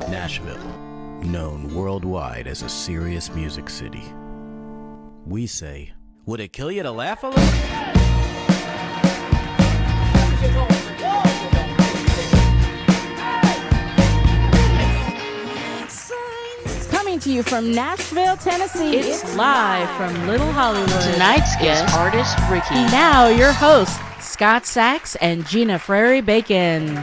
Nashville, known worldwide as a serious music city. We say, would it kill you to laugh a little? Coming to you from Nashville, Tennessee, it's live from Little Hollywood. Tonight's guest artist, Ricki. Now your hosts, Scott Sachs and Gina Frary-Bacon. You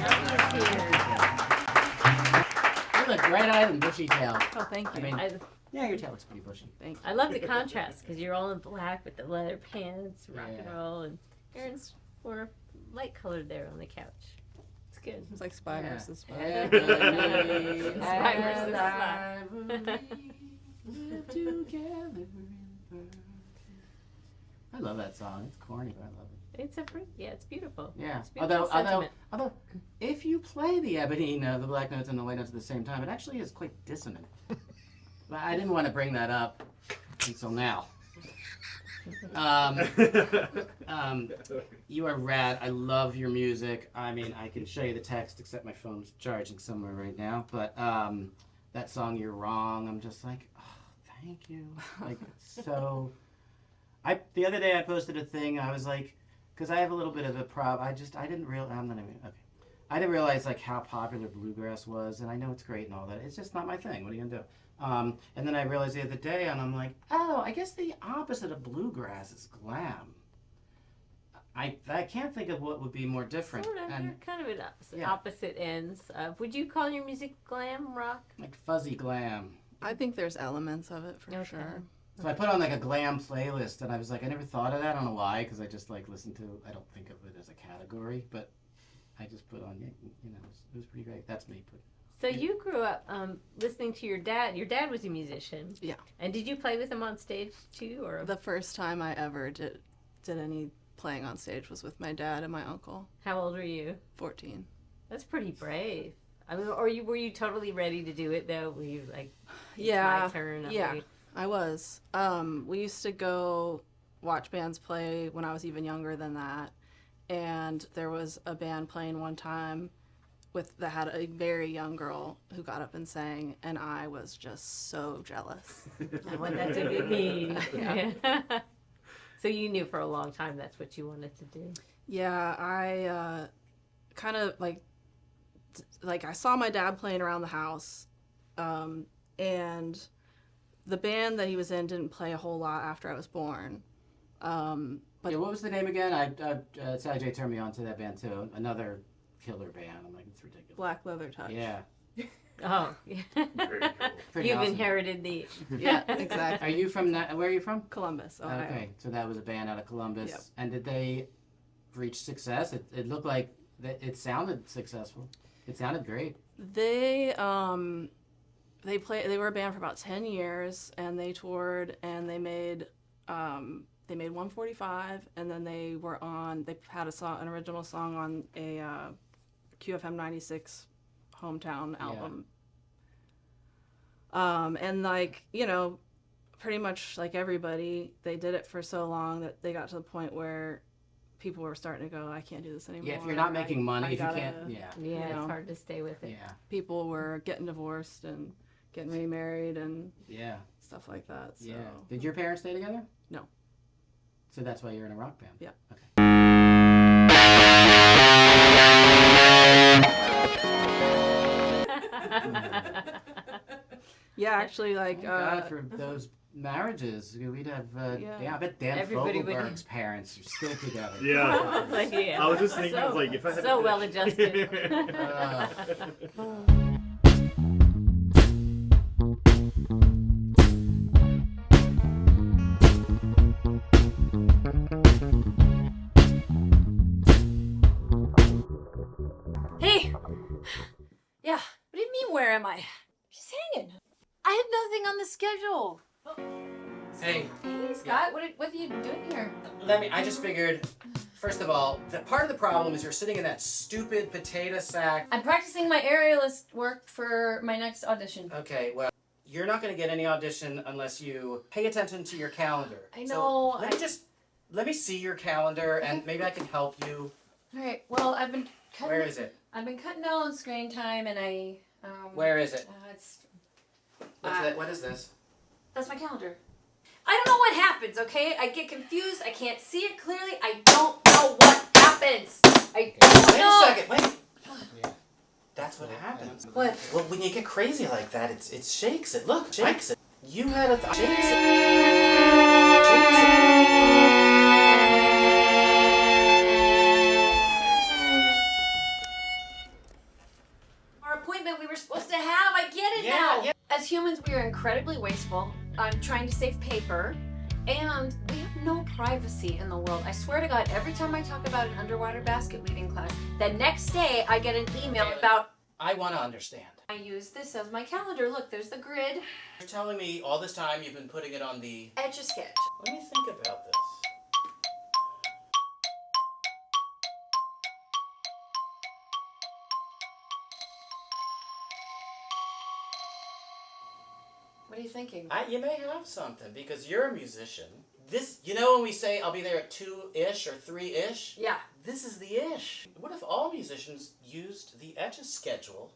look great-eyed and bushy-tailed. Oh, thank you. I mean, yeah, your tail looks pretty bushy. Thank you. I love the contrast because you're all in black with the leather pants, rock and Yeah. roll, and Aaron's more light colored there on the couch. It's good. It's like spy versus spy. Spy versus spy. I love that song. It's corny, but I love it. It's beautiful. Yeah. It's beautiful Although, if you play the ebony note, the black notes, and the white notes at the same time, it actually is quite dissonant. But I didn't want to bring that up until now. You are rad. I love your music. I mean, I can show you the text, except my phone's charging somewhere right now. But that song, "You're Wrong," I'm just like, oh, thank you. Like, so. The other day I posted a thing. I was like, because I have a little bit of a problem. I didn't realize. I'm not even okay. I didn't realize like how popular bluegrass was, and I know it's great and all that. It's just not my thing. What are you gonna do? And then I realized the other day, and I'm like, oh, I guess the opposite of bluegrass is glam. I can't think of what would be more different. Sort of, and they're kind of at yeah. opposite ends. Would you call your music glam rock? like fuzzy glam. I think there's elements of it for Okay. sure. So I put on like a glam playlist, and I was like, I never thought of that. I don't know why, because I just like listen to. I don't think of it as a category, but I just put on. You know, it was pretty great. That's me. So you grew up listening to your dad. Your dad was a musician. Yeah. And did you play with him on stage too, or The first time I ever did any playing on stage was with my dad and my uncle. how old were you? 14. That's pretty brave. I mean, were you totally ready to do it though? Were you like, it's Yeah. my turn? Yeah. I was. We used to go watch bands play when I was even younger than that. And there was a band playing one time that had a very young girl who got up and sang, and I was just so jealous. I want that to be me. Yeah. So you knew for a long time that's what you wanted to do. Yeah, I kind of like I saw my dad playing around the house, and the band that he was in didn't play a whole lot after I was born. But Yeah, what was the name again? Sally J turned me on to that band too. Another killer band. I'm like, it's ridiculous. Black Leather Touch. Yeah. Oh, yeah. Pretty You've awesome. inherited the. Yeah, exactly. Are you from where are you from? Columbus, Ohio. Okay, so that was a band out of Columbus. Yep. And did they reach success? It looked like it sounded successful. It sounded great. They were a band for about 10 years, and they toured, and they made 145, and then they had an original song on a QFM 96 hometown album. And like, you know, pretty much like everybody, they did it for so long that they got to the point where people were starting to go, I can't do this anymore. Yeah, if you're not making money, if you gotta- can't, yeah. Yeah, You know. it's hard to stay with it. Yeah, People were getting divorced and getting remarried and yeah, stuff like that. So. yeah. Did your parents stay together? No. So that's why you're in a rock band? Yeah. Okay. Yeah, actually, like, Thank God for those marriages. We'd have, Yeah. I bet Dan Everybody would- Fogelberg's parents are still together. Yeah. Like, yeah. I was just thinking, So- like, if I had so to well adjusted. Hey! Yeah, what do you mean, where am I? Just hanging. I had nothing on the schedule. Hey, Hey, Scott, what are you doing here? I just figured, first of all, that part of the problem is you're sitting in that stupid potato sack. I'm practicing my aerialist work for my next audition. Okay, well, you're not going to get any audition unless you pay attention to your calendar. I So know, let me see your calendar, and maybe I can help you. All right, well, I've been Where is it? I've been cutting down on screen time, and I Where is it? It's What is this? That's my calendar. I don't know what happens, okay? I get confused. I can't see it clearly. I don't know what happens. I don't know. Wait a second. Wait. Yeah. That's what happens. What? Well, when you get crazy like that, it shakes it. Look, shakes it. You had a shakes it. Shakes it. Our appointment we were supposed to have. I get it now. Yeah. As humans, we are incredibly wasteful. I'm trying to save paper, and we have no privacy in the world. I swear to God, every time I talk about an underwater basket weaving class, the next day I get an email about. I want to understand. I use this as my calendar. Look, there's the grid. You're telling me all this time you've been putting it on the... Etch-a-Sketch. Let me think about this. What are you thinking? You may have something because you're a musician. This, you know, when we say I'll be there at 2-ish or 3-ish? Yeah. This is the ish. What if all musicians used the Etch-a-Schedule?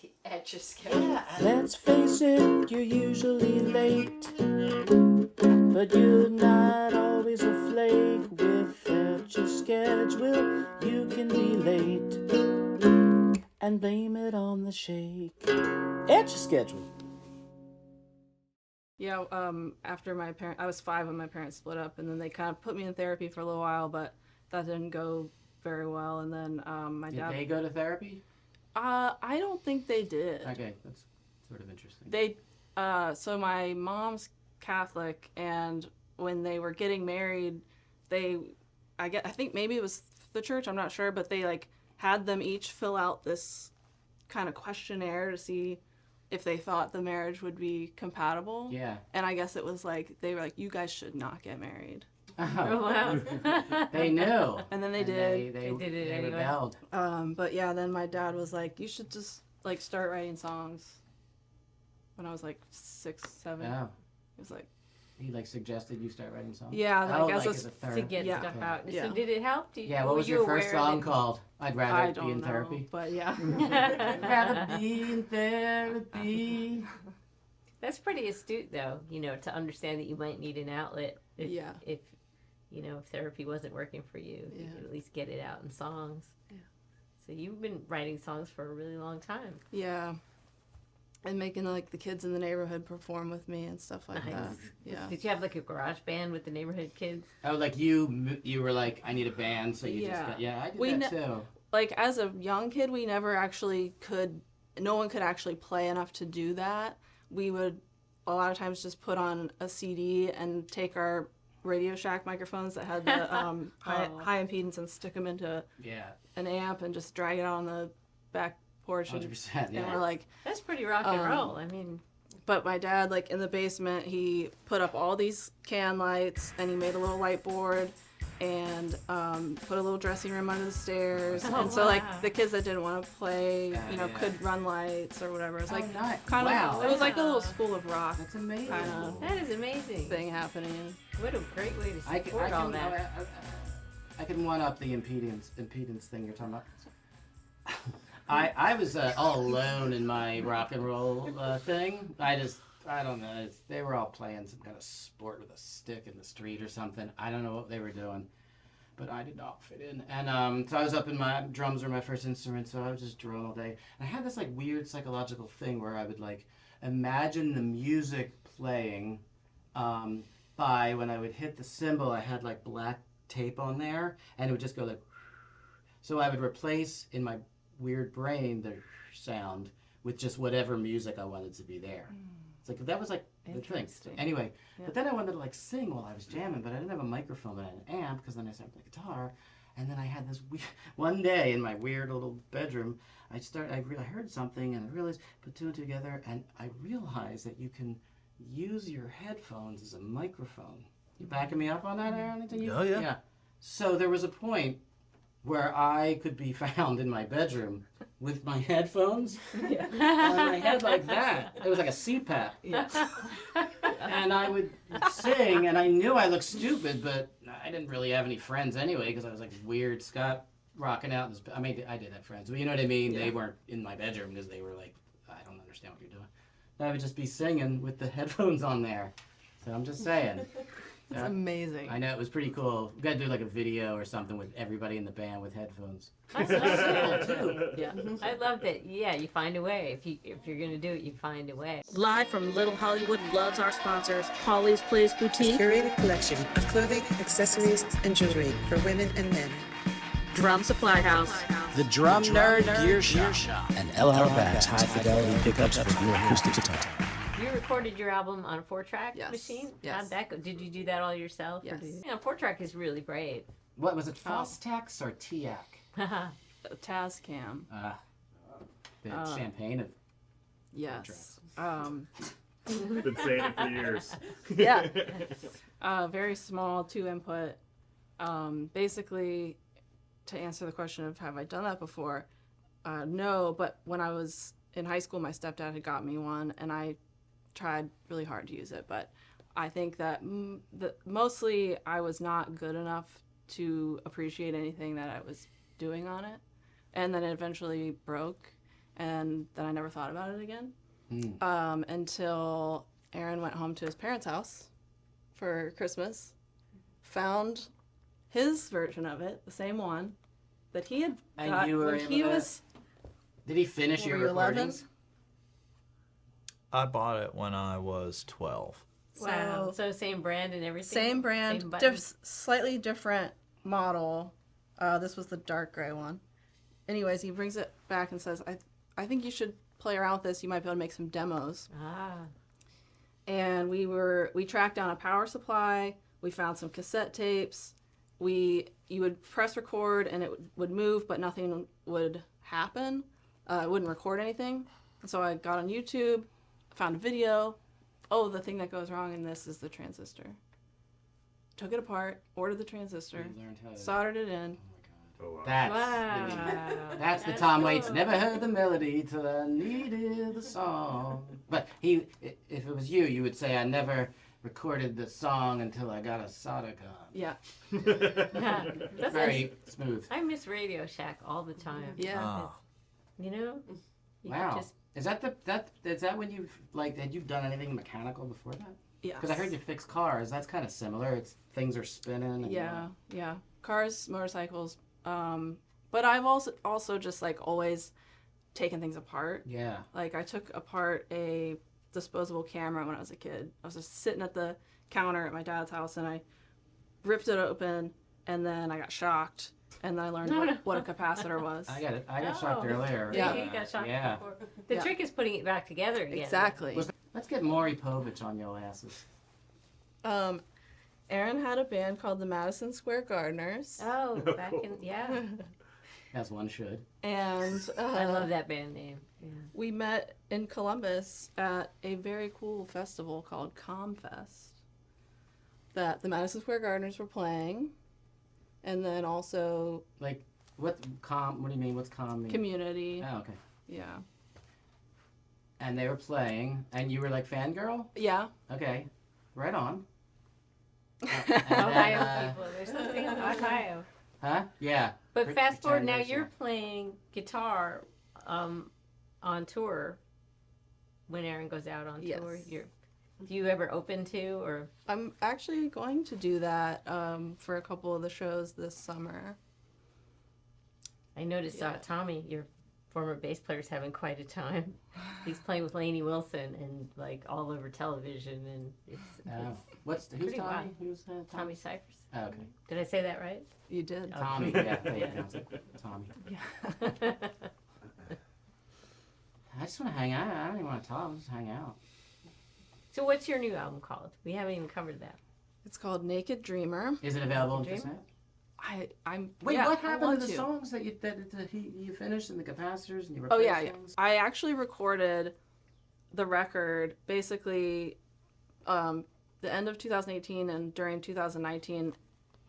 The Etch-a-Sketch. Yeah. Let's face it, you're usually late, but you're not always a flake. Without your schedule, you can be late and blame it on the shake. Etch a schedule. Yeah, after I was 5 when my parents split up, and then they kind of put me in therapy for a little while, but that didn't go very well. And then my dad. Did they go to therapy? I don't think they did. Okay, that's sort of interesting. They, so my mom's Catholic, and when they were getting married, I think maybe it was the church, I'm not sure, but they like had them each fill out this kind of questionnaire to see if they thought the marriage would be compatible. Yeah. And I guess it was like, they were like, you guys should not get married. Oh, wow. They knew. And then they did. They did it they anyway. rebelled. But yeah, then my dad was like, you should just like start writing songs. When I was like 6, 7. Oh. He was like, He like suggested you start writing songs? yeah, like Oh, as like a as a third. To get Yeah. stuff Okay. out. Yeah. So did it help? Yeah, what were was you your first aware song that- called? I'd rather I be don't in know, therapy. but yeah. I'd rather be in therapy. That's pretty astute, though, to understand that you might need an outlet. If, Yeah. If, if therapy wasn't working for you, you Yeah. could at least get it out in songs. Yeah. So you've been writing songs for a really long time. Yeah. And making like the kids in the neighborhood perform with me and stuff like that. Nice. Yeah. Did you have like a garage band with the neighborhood kids? Oh, like you were like, I need a band, so you Yeah. just got, I did We that too. Like as a young kid, we never actually no one could actually play enough to do that. We would a lot of times just put on a CD and take our Radio Shack microphones that had the high impedance and stick them into Yeah, an amp and just drag it out on the back porch. 100%. And Yeah. we're like, That's pretty rock and roll. I mean, but my dad, like in the basement, he put up all these can lights and he made a little whiteboard and put a little dressing room under the stairs. Oh, and so wow. like the kids that didn't want to play, Yeah. could run lights or whatever. It was like nice. kind of, Wow. it was like a little school of rock That's amazing. kinda that is amazing. thing happening. What a great way to I support all can, that. I can one up the impedance thing you're talking about. I was all alone in my rock and roll thing. I don't know. They were all playing some kind of sport with a stick in the street or something. I don't know what they were doing, but I did not fit in. And so I was up in drums were my first instrument, so I was just drawing all day. And I had this like weird psychological thing where I would like imagine the music playing. By when I would hit the cymbal, I had like black tape on there, and it would just go like. So I would replace in my weird brain the sound with just whatever music I wanted to be there. It's like that was like the thing. Interesting. Anyway, Yeah. but then I wanted to like sing while I was jamming, but I didn't have a microphone and an amp because then I started playing guitar, and then I had this one day in my weird little bedroom. I heard something and I realized put two and two together, and I realized that you can use your headphones as a microphone. You backing me up on that, Aaron? Oh, yeah. Yeah. So there was a point where I could be found in my bedroom with my headphones on my head like that. It was like a CPAP. Yeah. And I would sing, and I knew I looked stupid, but I didn't really have any friends anyway because I was like weird Scott rocking out. I mean, I did have friends, but you know what I mean? Yeah. They weren't in my bedroom because they were like, understand what you're doing. I would just be singing with the headphones on there. So I'm just saying. It's amazing. I know, it was pretty cool. We got to do like a video or something with everybody in the band with headphones. That's so cool too. Yeah. I love that. Yeah, you find a way. If you're gonna do it, you find a way. Live from Little Hollywood loves our sponsors, Holly's Place Boutique, Curated collection of clothing, accessories, and jewelry for women and men. Drum Supply House, The Drum Nerd Gear Shop. And LR Bags high-fidelity pickups for your acoustic guitar. You recorded your album on a 4-track Yes. machine? Yes. How'd that go? Did you do that all yourself? Yes. You know, 4-track is really brave. What was it, Fostex or Tiac? Tascam. The champagne of Yes. Been saying it for years. Yeah. Very small 2-input. Basically, to answer the question of have I done that before, no, but when I was in high school, my stepdad had got me one, and I tried really hard to use it, but I think that mostly I was not good enough to appreciate anything that I was doing on it, and then it eventually broke, and then I never thought about it again until Aaron went home to his parents' house for Christmas, found his version of it, the same one that he had And got you were when able he to- was. Did he finish What your were you, 11? recordings? I bought it when I was 12. Wow. So same brand and everything? Same brand, Same buttons? slightly different model. This was the dark gray one. Anyways, he brings it back and says, I think you should play around with this. You might be able to make some demos. And we tracked down a power supply. We found some cassette tapes. You would press record and it would move, but nothing would happen. It wouldn't record anything. And so I got on YouTube, found a video. Oh, the thing that goes wrong in this is the transistor. Took it apart, ordered the transistor, You learned how to... soldered it in. Oh, wow. That's the Tom Waits. Never heard the melody till I needed the song. But if it was you, you would say, I never recorded the song until I got a solder gun. Yeah. That's Very smooth. I miss Radio Shack all the time. Yeah. Oh. You know? You could Wow. just- Is that when you had you done anything mechanical before that? Yes. Because I heard you fix cars. That's kind of similar. Things are spinning. And Yeah. Cars, motorcycles. But I've also just like always taken things apart. Yeah. Like I took apart a disposable camera when I was a kid. I was just sitting at the counter at my dad's house and I ripped it open and then I got shocked and then I learned what a capacitor was. I got it. I got shocked earlier. Yeah, you got shocked Yeah. before. The trick is putting it back together again. Exactly. Let's get Maury Povich on your asses. Aaron had a band called the Madison Square Gardeners. Oh, back in, yeah. As one should. And I love that band name. Yeah. we met in Columbus at a very cool festival called ComFest that the Madison Square Gardeners were playing. And then also Like, what do you mean? What's calm mean? Community. Oh, okay. Yeah. And they were playing, and you were like fangirl? Yeah. Okay. Right on. Ohio people. There's something in Ohio. Huh? Yeah. But fast forward, now Guitar you're Hero, playing guitar on tour when Aaron goes out on Yes. tour. Do you ever open to or? I'm actually going to do that for a couple of the shows this summer. I noticed Tommy, your former bass player, is having quite a time. He's playing with Lainey Wilson and like all over television, and it's Who's pretty Tommy? wild. Who's Tommy Cyphers. Oh, okay. Did I say that right? You did. Tommy. Yeah. There you go. Tommy. I just want to hang out. I don't even want to talk. Just hang out. So what's your new album called? We haven't even covered that. It's called Naked Dreamer. Is it available on Dream? cassette? I'm Wait, yeah, what I happened want to the songs that you finished and the capacitors and you Oh replaced yeah. things? I actually recorded the record basically the end of 2018 and during 2019.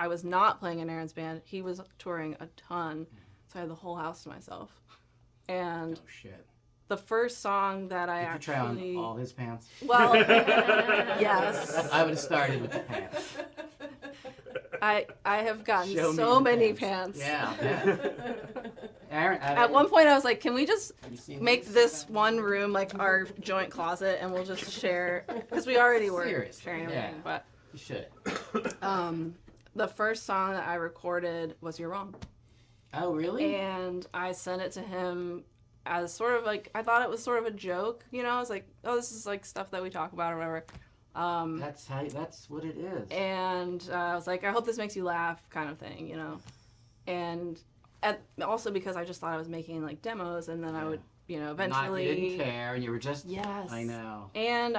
I was not playing in Aaron's band. He was touring a ton, so I had the whole house to myself. And Oh shit! the first song that I Did you try actually on all his pants? well, yes, I would have started with the pants. I have gotten Show me so the many pants. pants. Yeah. Aaron, At one point, I was like, "Can we just have you seen make these? this one room like our joint closet, and we'll just share?" Because we already were Seriously, sharing yeah. everything. But You should. the first song that I recorded was "You're Wrong," Oh, really? and I sent it to him as sort of like I thought it was sort of a joke. You know, I was like, "Oh, this is like stuff that we talk about or whatever." That's what it is. And I was like, I hope this makes you laugh, kind of thing, you know. And also because I just thought I was making like demos, and then I would, you know, eventually. You didn't care, and you were just. Yes. I know. And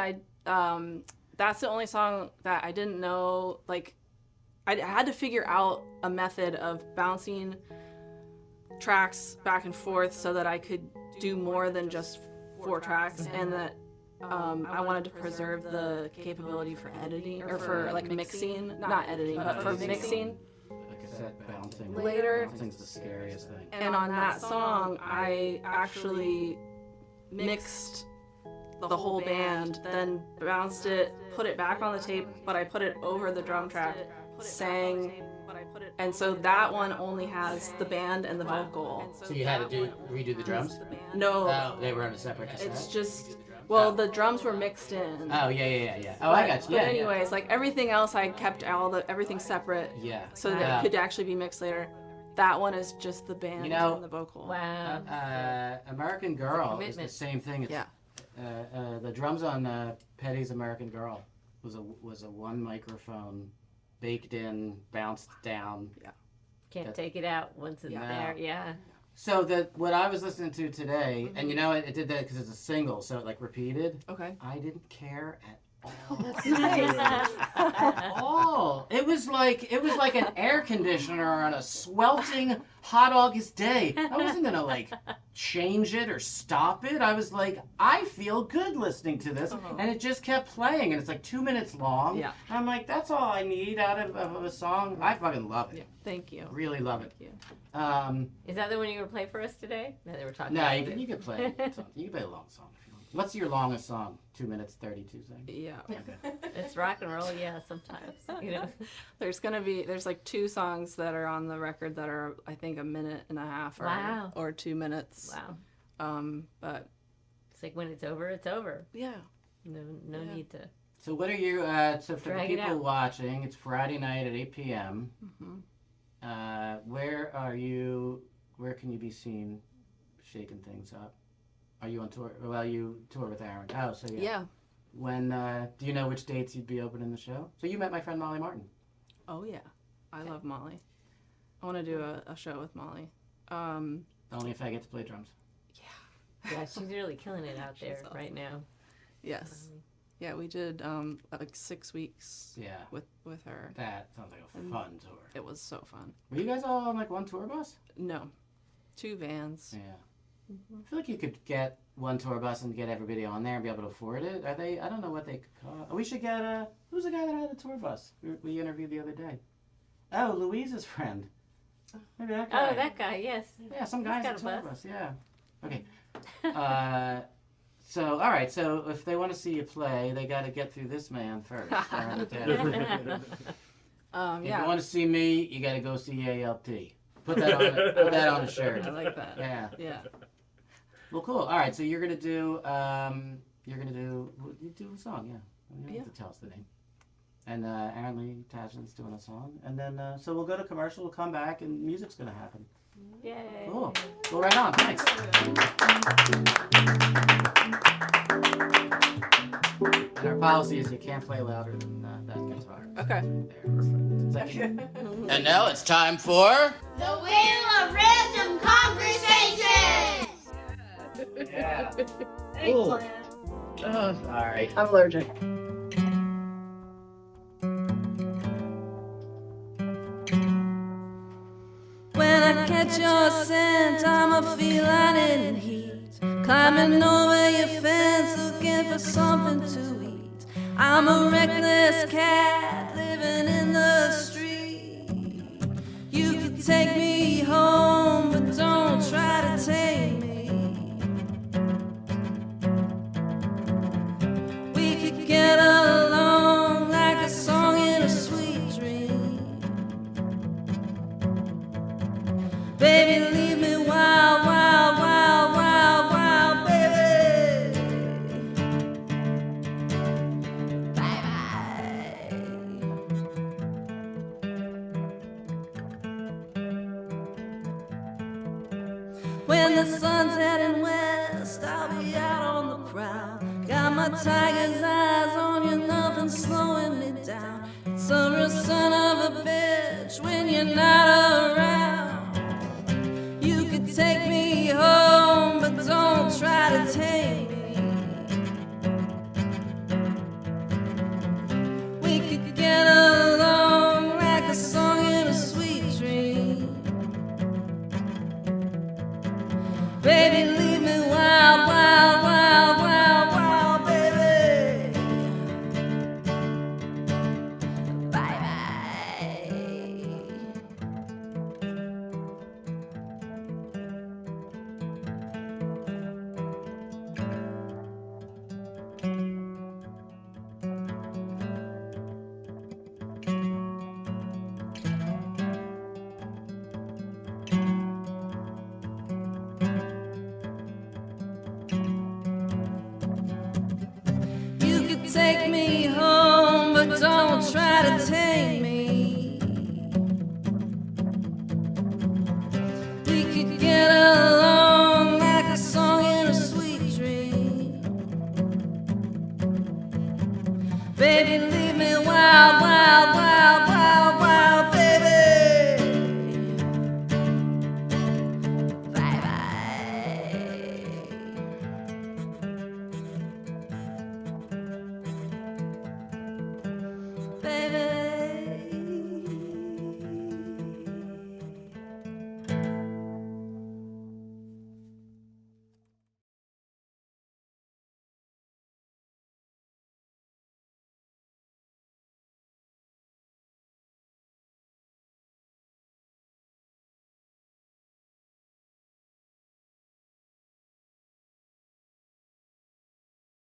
that's the only song that I didn't know. Like, I had to figure out a method of bouncing tracks back and forth so that I could do more than just 4 tracks, and that. I wanted to preserve the capability for editing or for like mixing, not editing, but for mixing. Like I said, bouncing. Later. Bouncing's the scariest thing. And on that song, I actually mixed the whole band, then bounced it, put it back on the tape, but I put it over the drum track, sang, and so that one only has the band and the vocal. So you had to redo the drums? No, Oh, they were on a separate cassette? it's just. Well, the drums were mixed in. Oh, yeah. Oh, I got you. But Yeah, anyways, like everything else, I kept everything separate Yeah. so that it could actually be mixed later. That one is just the band You know, and the vocal. Wow. American Girl is the Commitment. same thing. It's, Yeah. The drums on Petty's American Girl was a one microphone, baked in, bounced down. Yeah. Can't take it out once it's there. Yeah. So what I was listening to today, and you know it did that because it's a single, so it like repeated. Okay. I didn't care at all. That's nice. At all. It was like an air conditioner on a sweltering hot August day. I wasn't gonna like change it or stop it. I was like, I feel good listening to this, and it just kept playing, and it's like 2 minutes long. Yeah. And I'm like, that's all I need out of a song. I fucking love it. Yeah. Thank you. Really love it. Thank you. Is that the one you're gonna play for us today? No, they were talking. No, about you could play. You can play a long song if you want. What's your longest song? 2 minutes 32 seconds. Yeah. It's rock and roll, yeah. Sometimes, you know. There's like 2 songs that are on the record that are I think a minute and a half or 2 minutes. Wow. But It's like when it's over, it's over. yeah. No Yeah. need to. So what are you? So for the Drag it people out. watching, it's Friday night at 8 p.m. Mhm. Where are you? Where can you be seen shaking things up? Are you on tour? Well, you tour with Aaron. Oh, so yeah. Yeah. When do you know which dates you'd be opening the show? So you met my friend Molly Martin. Oh yeah. I love Molly. I want to do a show with Molly. Only if I get to play drums. Yeah, she's really killing it out there awesome. right now. Yes. Yeah, we did like 6 weeks Yeah. with her. That sounds like a And- fun tour. It was so fun. Were you guys all on like one tour bus? No. 2 vans. Yeah. I feel like you could get one tour bus and get everybody on there and be able to afford it. Are they? I don't know what they could call. We should get who's the guy that had a tour bus we interviewed the other day? Oh, Louise's friend. Maybe that guy. Oh, that guy, yes. Yeah, some He's guy's got a a tour bus. bus. Yeah. Okay. So all right. So if they want to see you play, they got to get through this man first. If Yeah. you want to see me, you got to go see ALT. Put that on a shirt. I like that. Yeah. Yeah. Well, cool. All right, so you're gonna do you do a song, yeah. You don't have to tell us the name. And Aaron Lee Tashin's doing a song, and then so we'll go to commercial. We'll come back, and music's gonna happen. Yay. Cool. Well, right on. Thanks. And our policy is you can't play louder than that guitar. Okay. There. And now it's time for The Wheel of Random Conversations! yeah. Eggplant. Oh, sorry. I'm allergic. When I catch your scent, I'm a feline in heat, climbing over your fence, looking for something to eat. I'm a reckless cat living in the street. You could take me home, but don't try to tame me. We could get along like a song in a sweet dream. Baby, leave me while When the sun's heading west, I'll be out on the prowl. Got my tiger's eyes on you, nothing slowing me down. It's a real son of a bitch when you're not around. You could take me home, but don't try to take me. We could get along like a song in a sweet dream. Baby, leave me wild, wild, wild, wild, wild, baby. Bye-bye. You could take me home, but don't try to take me. We could get along like a song in a sweet dream. Baby, leave me wild, wild, wild, wild, wild, baby. Bye-bye. Baby,